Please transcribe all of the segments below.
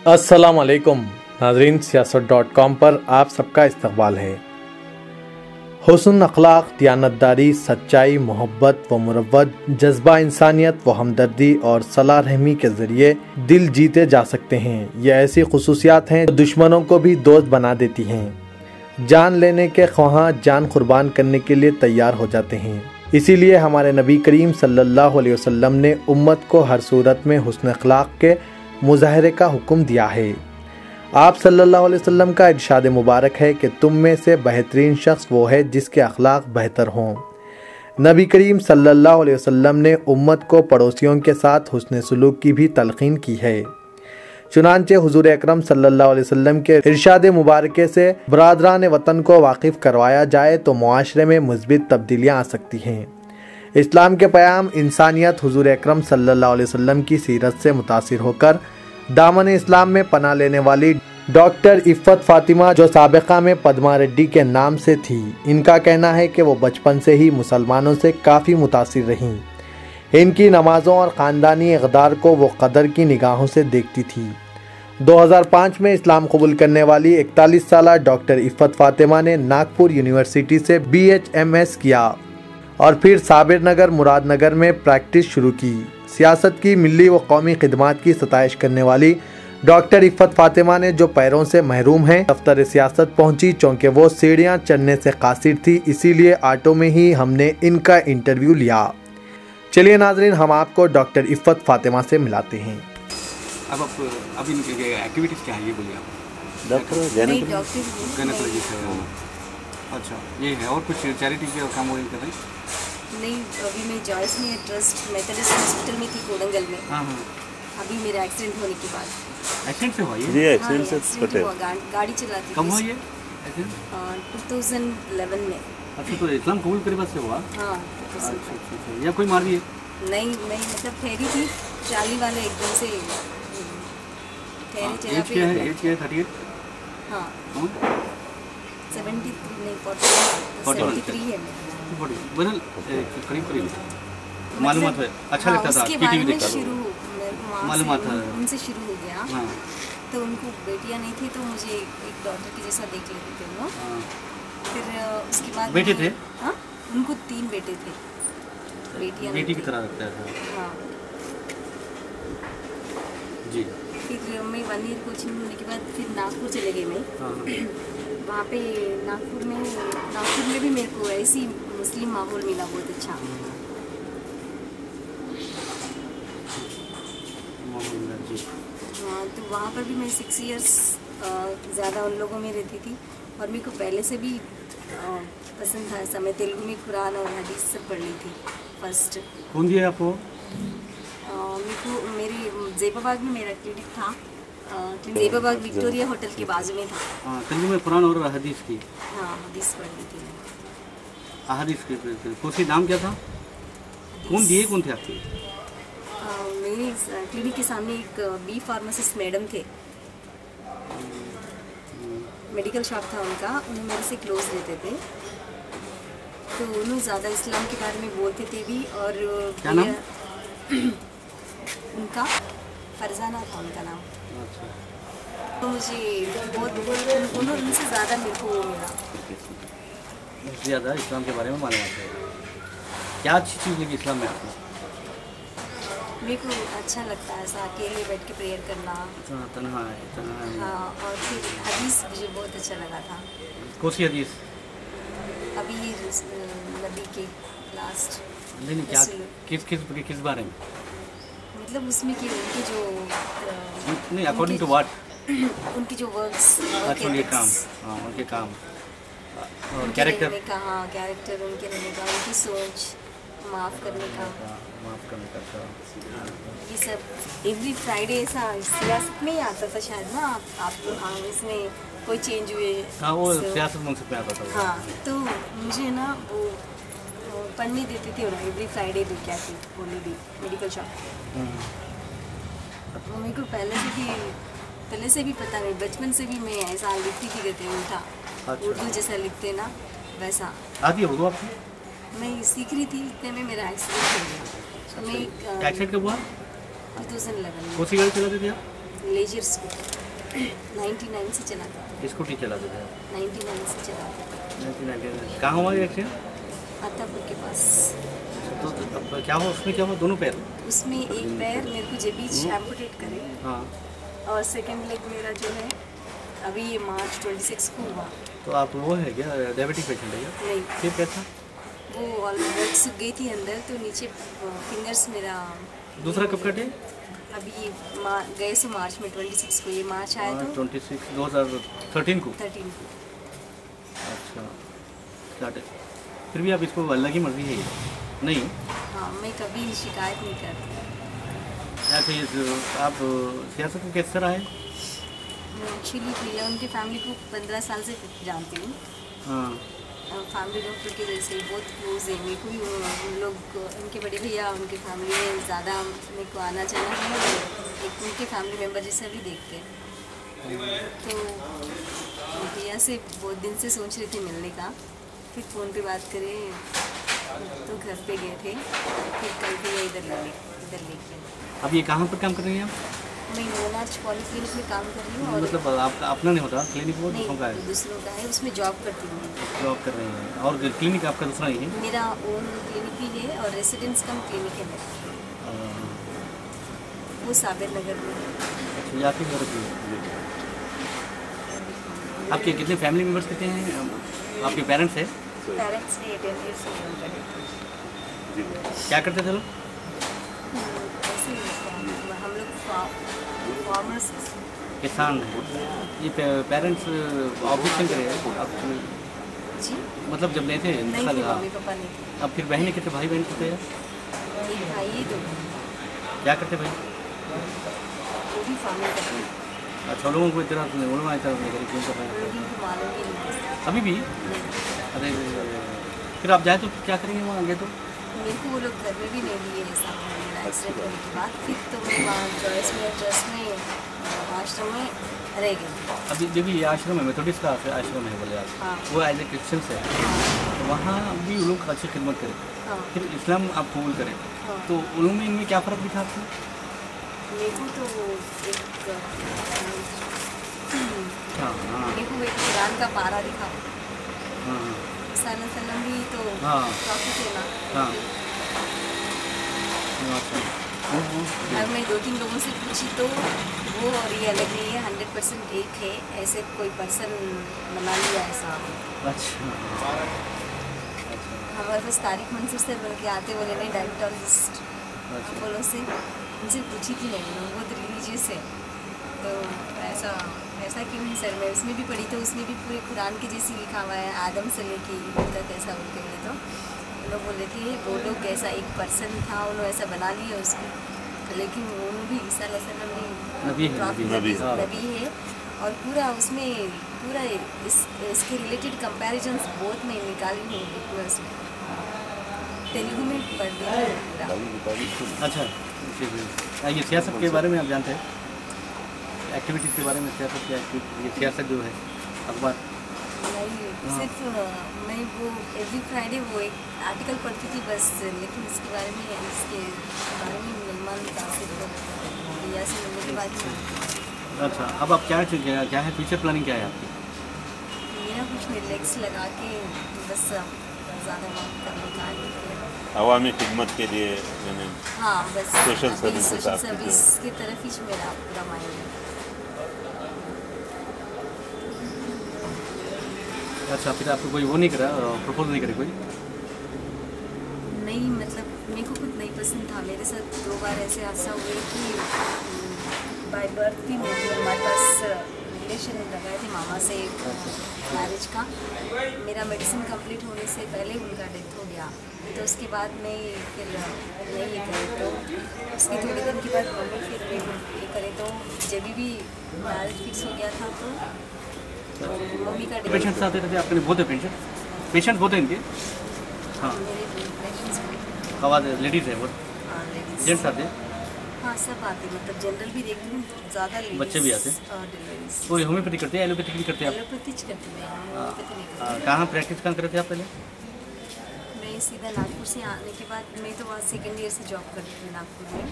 अस्सलाम वालेकुम नाज़रीन, सियासत.com पर आप सबका इस्तकबाल है। हुस्न अखलाक, दियानतदारी, सच्चाई, मोहब्बत व मुरव्वत, जज्बा इंसानियत व हमदर्दी और सलाह रहमी के ज़रिए दिल जीते जा सकते हैं। ये ऐसी खुसूसियात हैं जो दुश्मनों को भी दोस्त बना देती हैं। जान लेने के ख्वाहां जान कुर्बान करने के लिए तैयार हो जाते हैं। इसीलिए हमारे नबी करीम सल्लल्लाहु अलैहि वसल्लम ने उम्मत को हर सूरत में हुस्न अखलाक के मुजाहरे का हुक्म दिया है। आप सल्लल्लाहु अलैहि वसल्लम का इरशाद मुबारक है कि तुम में से बेहतरीन शख्स वो है जिसके अखलाक बेहतर हों। नबी करीम सल्लल्लाहु अलैहि वसल्लम ने उम्मत को पड़ोसियों के साथ हुस्न सलूक की भी तलकीन की है। चुनांचे हुजूर अकरम सल्लल्लाहु अलैहि वसल्लम के इरशाद मुबारक से बरादरान वतन को वाकिफ़ करवाया जाए तो मुआशरे में मुस्बित तब्दीलियाँ आ सकती हैं। इस्लाम के पैगाम इंसानियत हुजूर अकरम सल्लल्लाहु अलैहि वसल्लम की सीरत से मुतासिर होकर दामन इस्लाम में पनाह लेने वाली डॉक्टर इफ़्फ़त फ़ातिमा, जो साबिक़ा में पद्मा रेड्डी के नाम से थी, इनका कहना है कि वो बचपन से ही मुसलमानों से काफ़ी मुतासिर रहीं। इनकी नमाज़ों और ख़ानदानी इक़दार को वो कदर की निगाहों से देखती थी। 2005 में इस्लाम कबूल करने वाली 41 साला डॉक्टर इफ़्फ़त फ़ातिमा ने नागपुर यूनिवर्सिटी से BHMS किया और फिर साबिर नगर मुरादनगर में प्रैक्टिस शुरू की। सियासत की मिली व कौमी खिदमात की सताइश करने वाली डॉक्टर इफ़्फ़त फ़ातिमा ने जो पैरों से महरूम हैं दफ्तर सियासत पहुंची, चूँकि वो सीढ़ियाँ चढ़ने से कासिर थी, इसीलिए ऑटो में ही हमने इनका इंटरव्यू लिया। चलिए नाजरीन, हम आपको डॉक्टर इफ़्फ़त फ़ातिमा से मिलाते हैं। अब अभी इनकी एक्टिविटीज़ क्या है ये बोलिए आप। गैनेकोलॉजी अच्छा, ये है और कुछ चैरिटी के काम वगैरह कर रहे हैं? नहीं, अभी मैं जॉयस में ट्रस्ट मेथोडिस्ट हॉस्पिटल में थी कोडंगल में। हाँ। अभी मेरा एक्सीडेंट होने के बाद। एक्सीडेंट से हुआ ये? जी, एक्सीडेंट से फटे। गाड़ी चलाती कब हुआ ये? 2011 में। अच्छा, तो इस्लाम कबूल करे बाद से हुआ? हाँ। अच्छा, या कोई मार दिए? नहीं, मैं मतलब ठहरी थी, चाली वाले एकदम से ठहरे चला। एज क्या है? 38? हाँ। 73 नहीं 43 है। बदल करीब मालूमात है। अच्छा लगता था, टीवी देखता था, मालूमात है, उनसे शुरू हो गया। हाँ। तो उनको बेटियां नहीं थी तो मुझे एक डॉटर के जैसा देख लेते थे वो। फिर उसके बाद बेटे थे? हाँ, उनको 3 बेटे थे, बेटियां बेटी की तरह लगता है। हाँ जी। फिर मैं 1 ईयर कोचिंग होने के बाद फिर नागपुर चले गई मैं। वहाँ पे नागपुर में भी मेरे को ऐसी मुस्लिम माहौल मिला, बहुत अच्छा। हाँ, तो वहाँ पर भी मैं 6 इयर्स ज़्यादा उन लोगों में रहती थी और मेरे को पहले से भी पसंद था ऐसा। मैं तेलुगु में कुरान और हदीस सब पढ़ ली थी फर्स्ट। कौन दिया आपको? मेरे को मेरी ज़ेबाबाग में मेरा क्लिनिक था। ज़ेबाबाग विक्टोरिया होटल के बाजू में था। हाँ, तेलुगु में कुरान और हदीस की। हाँ, हदीस पढ़ ली थी। हदीस की कोई नाम क्या था? कौन दिए, कौन थे आपके? मेरे क्लिनिक के सामने एक बी फार्मासिस्ट मैडम थे, मेडिकल शॉप था उनका, उन्हें मेरे से क्लोज रहते थे, तो उन्होंने ज़्यादा इस्लाम के बारे में बोलते थे भी। और क्या नाम? उनका फरजाना था उनका नाम। अच्छा। तो मुझे बहुत उनसे ज़्यादा मेरे को मिला, ज़्यादा इस्लाम के बारे में मालूमात है। क्या अच्छी चीज़ लगी इस्लाम में आपको? मेरे को अच्छा लगता है ऐसा अकेले बैठ के प्रेयर करना। तन्हा है। हाँ, और फिर हदीस मुझे बहुत अच्छा लगा था। कौन सी हदीस? अभी नबी के लास्ट। नहीं, क्या किस बारे में? मतलब उसमें कि उनके जो नहीं, अकॉर्डिंग टू व्हाट? उनकी जो वर्क्स, अच्छा, उनके काम। हाँ, उनके काम और कैरेक्टर। हाँ, कैरेक्टर उनके रहने का, उनकी सोच, माफ़ करने का, ये सब। एवरी फ्राइडे ऐसा सियासत में ही आता था शायद ना, आपको। हाँ, इसमें कोई चेंज हुए। हाँ, वो सियासत मुंसिफ में आता था। हाँ, तो मुझे ना वो पढ़ने देते थे ना एवरी फ्राइडे भी, क्या थी बोली भी, मेडिकल शॉप। तो मेरे को पहले से भी पता नहीं, बचपन से भी मैं ऐसा लिखती थी, कहते हैं उल्टा उर्दू जैसा लिखते ना वैसा। आती है उर्दू आपको? मैं सीख रही थी, इतने में मेरा एक्सीडेंट हो गया। मैं एक्सीडेंट कब हुआ? 2011 में। कौन सी गाड़ी चलाते थे आप? Laser scooter. 99 से चलाते थे। स्कूटी चलाते थे? 99 से चलाते थे। 1999 कहाँ हुआ ये एक्सीडेंट? अत्तापुर के पास। तो अब क्या हुआ उसमें? क्या हुआ दोनों पैर? उसमें एक पैर मेरे को जब बीच एम्पुटेट करे। हाँ। और सेकंड लेग मेरा जो है अभी ये मार्च 26 को हुआ। तो आप वो है क्या, डायबिटिक पेशेंट है क्या? नहीं। फिर क्या था? वो ऑलरेडी सूख गई थी अंदर, तो नीचे फिंगर्स मेरा। दूसरा कब कटे? अभी गए से मार्च में 26 को, ये मार्च आया था 26 2013 को। 13 को। अच्छा स्टार्ट है। फिर भी आप इसको अल्लाह की मर्जी है ये? नहीं। हाँ, मैं कभी शिकायत नहीं करती। या फिर आप सियासत में किस तरह है? मैं एक्चुअली भैया उनके फैमिली को 15 साल से जानती हूँ। हाँ। फैमिली डॉक्टर के वजह से बहुत क्लोज है। मेरे को भी उन लोग, उनके बड़े भैया उनके फैमिली में ज़्यादा मेरे को आना जाना है, एक उनके फैमिली मेम्बर जैसा भी देखते हैं। तो भैया से बहुत दिन से सोच रहे थे मिलने का, फिर फ़ोन पे बात करें तो घर पे गए थे, फिर कल भैया इधर लेके। अब ये कहाँ पर काम कर रही हैं आप? मैं मोनार्च पॉलीक्लिनिक में काम कर रही हूँ। और मतलब आपका अपना नहीं होता क्लिनिक? वो दूसरों का है? दूसरों का है, उसमें जॉब करती हूँ। जॉब कर रही हैं और क्लिनिक आपका दूसरा ही है? मेरा ओन क्लिनिक ही है और रेसिडेंस कम क्लिनिक है मेरा, वो साबिर नगर में। अच्छा, आपके घर पे? आपके कितने फैमिली मेम्बर्स कितने हैं? आपके पेरेंट्स हैं? पेरेंट्स ने 10 years से काम करे। क्या करते थे लोग? ऐसे ही हम लोग फार्मर्स। किसान हैं। ये पेरेंट्स ऑब्जेक्शन करे आप? जी मतलब जब नहीं थे? नहीं थे, मम्मी पापा नहीं थे। अब फिर बहनें कितने भाई बहन कितने हैं? एक भाई है, 2 क्या करते भाई? वो भी फार्मिंग करते हैं। अच्छा, लोगों को इतना उन्होंने इतना क्यों कर रहे हैं? लोगों को मालूम ही नहीं। अभी भी? अरे फिर आप जाए तो क्या करेंगे वहाँ आगे? तो मेरे को वो लोग घर में भी नहीं दिए ऐसा एक्सीडेंट होने के बाद। फिर तो मैं वहाँ जॉयस में ट्रस्ट में आश्रम में रह गई। अभी देखिए ये आश्रम है, मेथोडिस्ट का आश्रम है बोले आप। हाँ। वो एज ए क्रिश्चियन है। तो वहाँ भी वो लोग अच्छी खिदमत करें। हाँ। फिर इस्लाम आप कबूल करें। हाँ। तो उनमें इनमें क्या फ़र्क दिखा आपको? मेरे को तो एक हाँ हाँ मेरे को एक कुरान का पारा दिखा। हाँ सल्लम भी तो हाँ। काफ़ी थे ना। हाँ। अच्छा। अब मैं 2-3 लोगों से पूछी तो वो और ये अलग नहीं है, 100% एक है। ऐसे कोई पर्सन बना लिया ऐसा। अच्छा। हमारे पास तारिक मंसूर सर बोल के आते, बोले नहीं डायबिटोलॉजिस्ट बोलो से, उनसे पूछी थी मैंने, वो बहुत रिलीजियस है। तो ऐसा क्यों है सर? मैं उसमें भी पढ़ी तो उसमें भी पूरे कुरान के जैसी लिखा हुआ है, आदम से लेके ईद तक ऐसा बोलते हैं। तो लोग बोले थे वो लोग ऐसा एक पर्सन था, उन्होंने ऐसा बना लिया उसको, लेकिन उन्होंने भी ईसा अलैहिस्सलाम नबी है। और पूरा उसमें पूरा इसके रिलेटेड कंपैरिजन्स बहुत मैं निकाली हूँ उसमें, तेलुगु में पढ़ दी पूरा। अच्छा, ये सियासत के बारे में आप जानते हैं? एक्टिविटीज़ के बारे में सियासत क्या है? ये सियासत जो है अखबार नहीं, सिर्फ मैं वो एवरी फ्राइडे वो एक आर्टिकल पढ़ती थी बस, लेकिन इसके बारे में मेहमान था सिर्फ भैया से मिलने के बाद। अच्छा, अब आप क्या है फ्यूचर प्लानिंग क्या है आपकी? मेरा कुछ नहीं, लेग्स लगा के बस ज़्यादा वर्क करने का अवामी खिदमत के लिए मैंने हाँ बस सोशल सर्विस की तरफ ही मेरा पूरा माइंड है। अच्छा, फिर आपको कोई वो नहीं करा, प्रपोज नहीं करे कोई? नहीं, मतलब मेरे को खुद नहीं पसंद था। मेरे साथ 2 बार ऐसे हादसा हुए कि बाय बर्थ भी हमारे पास रिलेशन लगाए थे मामा से मैरिज का। मेरा मेडिसिन कंप्लीट होने से पहले उनका डेथ हो गया, तो उसके बाद मैं फिर नहीं ये करें, तो उसके थोड़े दिन के बाद मम्मी फिर ये करें, तो जब भी मैरिज फिक्स हो गया था तो मम्मी का पेशेंट्स आते रहते आपके? बहुत है पेशेंट बहुत है इनके? हाँ, मेरे पेशेंट्स आवाज़ लेडीज़ है बहुत? हाँ लेडीज जेंट्स आते हैं? हाँ सब आते, मतलब जनरल भी देखती हूँ, ज़्यादा लेडीज बच्चे भी आते? और डिलीवरीज। वो होम्योपैथी करते हैं, एलोपैथी भी करते हैं आप? एलोपैथी करती मैं, होम्योपैथी नहीं करती। कहाँ प्रैक्टिस कहाँ करते थे आप पहले? मैं सीधा नागपुर से आने के बाद मैं तो वहाँ 2nd ईयर से जॉब करती थी नागपुर में,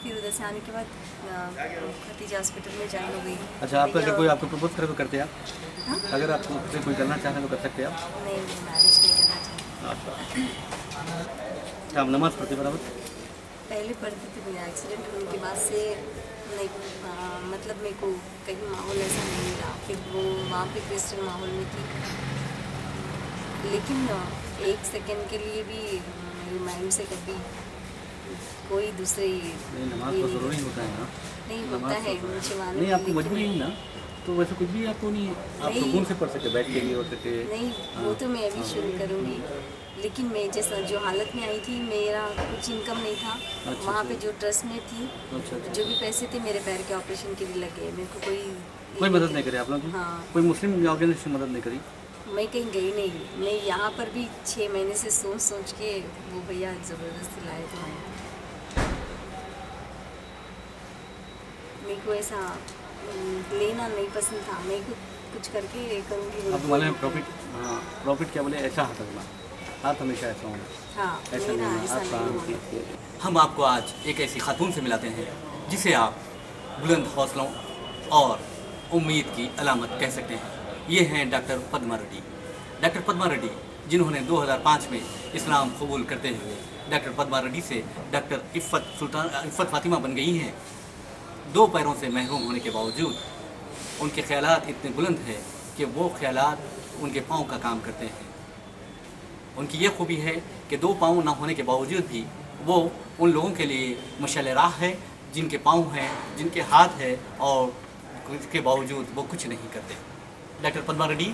फिर उधर से आने के बाद खतीजा हॉस्पिटल में ज्वाइन हो गई। अच्छा, आप अगर कोई आपको प्रपोज करे तो करते हैं आप? हाँ? अगर आपको से कोई करना चाहे तो कर सकते हैं आप? नहीं, मैरिज नहीं करना चाहती। अच्छा, आप नमाज पढ़ते बराबर? पहले पढ़ती थी, मेरा एक्सीडेंट होने के बाद से नहीं, मतलब मेरे को कहीं माहौल ऐसा नहीं मिला। फिर वो वहाँ पे क्रिश्चियन माहौल में थी, लेकिन एक सेकंड के लिए भी मेरे माइंड से कभी कोई दूसरे नहीं, नमाज तो ज़रूरी होता है ना। नहीं होता है, मुझे मालूम नहीं, आपको लेकिन- मजबूरी नहीं ना, तो वैसे कुछ भी आपको नहीं, आप नहीं। सुकून से पढ़ सकते, बैठ के ये हो सकते। नहीं, वो तो मैं अभी शुरू करूँगी, लेकिन मैं जैसा जो हालत में आई थी, मेरा कुछ इनकम नहीं था। अच्छा, वहाँ पे अच्छा। जो ट्रस्ट में थी, अच्छा, अच्छा। जो भी पैसे थे मेरे पैर के ऑपरेशन के लिए लगे। मेरे को कोई मदद नहीं करी आप लोगों की? हाँ। कोई मुस्लिम ऑर्गेनाइजेशन मदद नहीं करी? मैं कहीं गई नहीं। मैं यहाँ पर भी 6 महीने से सोच सोच के वो भैया ज़बरदस्ती लाए थे वहाँ। मेरे को ऐसा लेना नहीं पसंद था। मैं कुछ करके करूँगी। आपको मालूम है प्रॉफिट, हाँ, प्रॉफिट क्या बोले, ऐसा हाथ रखना, हाथ हमेशा ऐसा होना, हाँ, ऐसा मेरा नहीं ऐसा आप नहीं काम होगा। कीजिए। हम आपको आज एक ऐसी खातून से मिलाते हैं जिसे आप बुलंद हौसलों और उम्मीद की अलामत कह सकते हैं। ये हैं डॉक्टर पद्मा रेड्डी। डॉक्टर पद्मा रेड्डी, जिन्होंने 2005 में इस्लाम कबूल करते हुए डॉक्टर पद्मा रेड्डी से डॉक्टर इफ़्फ़त फातिमा बन गई हैं। 2 पैरों से महरूम होने के बावजूद उनके ख्यालात इतने बुलंद हैं कि वो ख्यालात उनके पाँव का काम करते हैं। उनकी ये खूबी है कि 2 पाँव ना होने के बावजूद भी वो उन लोगों के लिए मशाल राह है जिनके पाँव हैं, जिनके हाथ है और इसके बावजूद वो कुछ नहीं करते। डॉक्टर पद्मा रेड्डी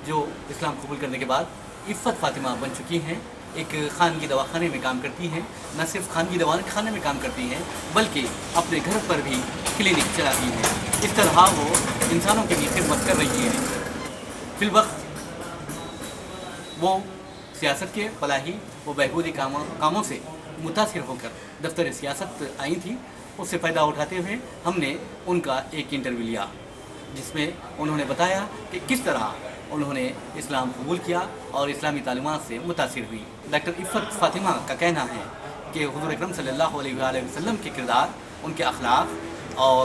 जो इस्लाम कबूल करने के बाद इफ़्फ़त फातिमा बन चुकी हैं, एक खानगी दवाखाने में काम करती हैं। न सिर्फ खानगी दवाखाने में काम करती हैं बल्कि अपने घर पर भी क्लिनिक चलाती हैं। इस तरह वो इंसानों के लिए खिदमत कर रही हैं। फिलवक्त वो सियासत के फलाही व बहबूदी कामों से मुतासिर होकर दफ्तर सियासत आई थी। उससे फ़ायदा उठाते हुए हमने उनका एक इंटरव्यू लिया जिसमें उन्होंने बताया कि किस तरह उन्होंने इस्लाम कबूल किया और इस्लामी तालीमात से मुतासिर हुई। डॉक्टर इफ़्फ़त फातिमा का कहना है कि हुज़ूर अकरम सल्लल्लाहु अलैहि वसल्लम के किरदार, उनके अखलाक और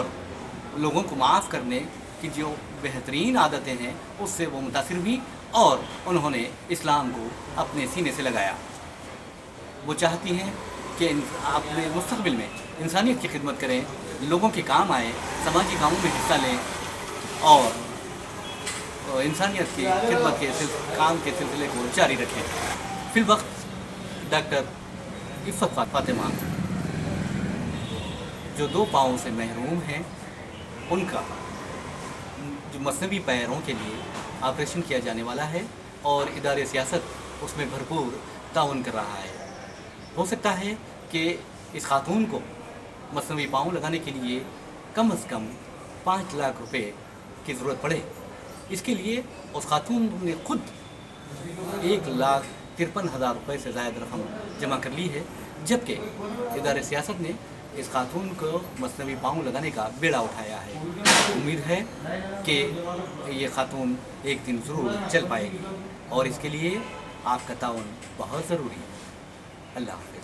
लोगों को माफ़ करने की जो बेहतरीन आदतें हैं उससे वो मुतासिर हुई और उन्होंने इस्लाम को अपने सीने से लगाया। वो चाहती हैं कि अपने मुस्तक़बिल में इंसानियत की खिदमत करें, लोगों के काम आए, समाजी कामों में हिस्सा लें और इंसानियत की खिदमत के काम के सिलसिले को जारी रखें। फिर वक्त डॉक्टर इफ़्फ़त फातिमा जो 2 पाँव से महरूम हैं, उनका जो मसनवी पैरों के लिए ऑपरेशन किया जाने वाला है और इदारे सियासत उसमें भरपूर ताउन कर रहा है। हो सकता है कि इस खातून को मसनवी पाँव लगाने के लिए कम से कम 5 लाख रुपए की ज़रूरत पड़े। इसके लिए उस खातून ने खुद 1,53,000 रुपये से ज़्यादा रकम जमा कर ली है, जबकि इदारे सियासत ने इस खातून को मसनवी पाँव लगाने का बेड़ा उठाया है। उम्मीद है कि ये खातून एक दिन ज़रूर चल पाएगी और इसके लिए आपका ताउन बहुत ज़रूरी है। अल्लाह हाफ़िज़।